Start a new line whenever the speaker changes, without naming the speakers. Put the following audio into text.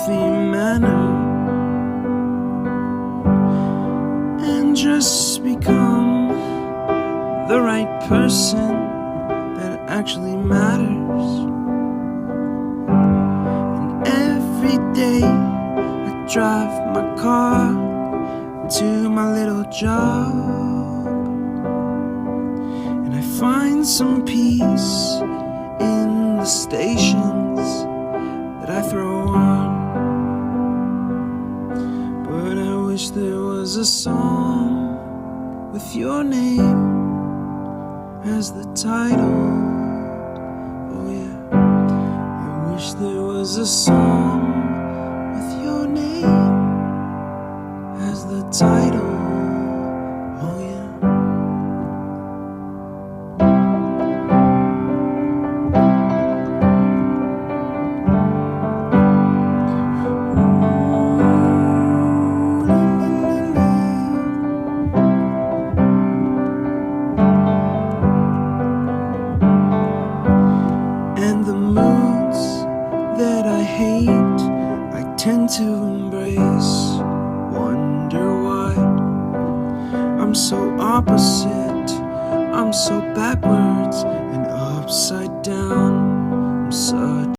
healthy manner and just become the right person that actually matters. And every day I drive my car to my little job, and I find some peace in the stations that I throw on. But I wish there was a song with your name as the title. Oh yeah, I wish there was a song with your name as the title. Oh yeah. And the moods that I hate, I tend to embrace. Wonder why I'm so opposite, I'm so backwards and upside down. I'm such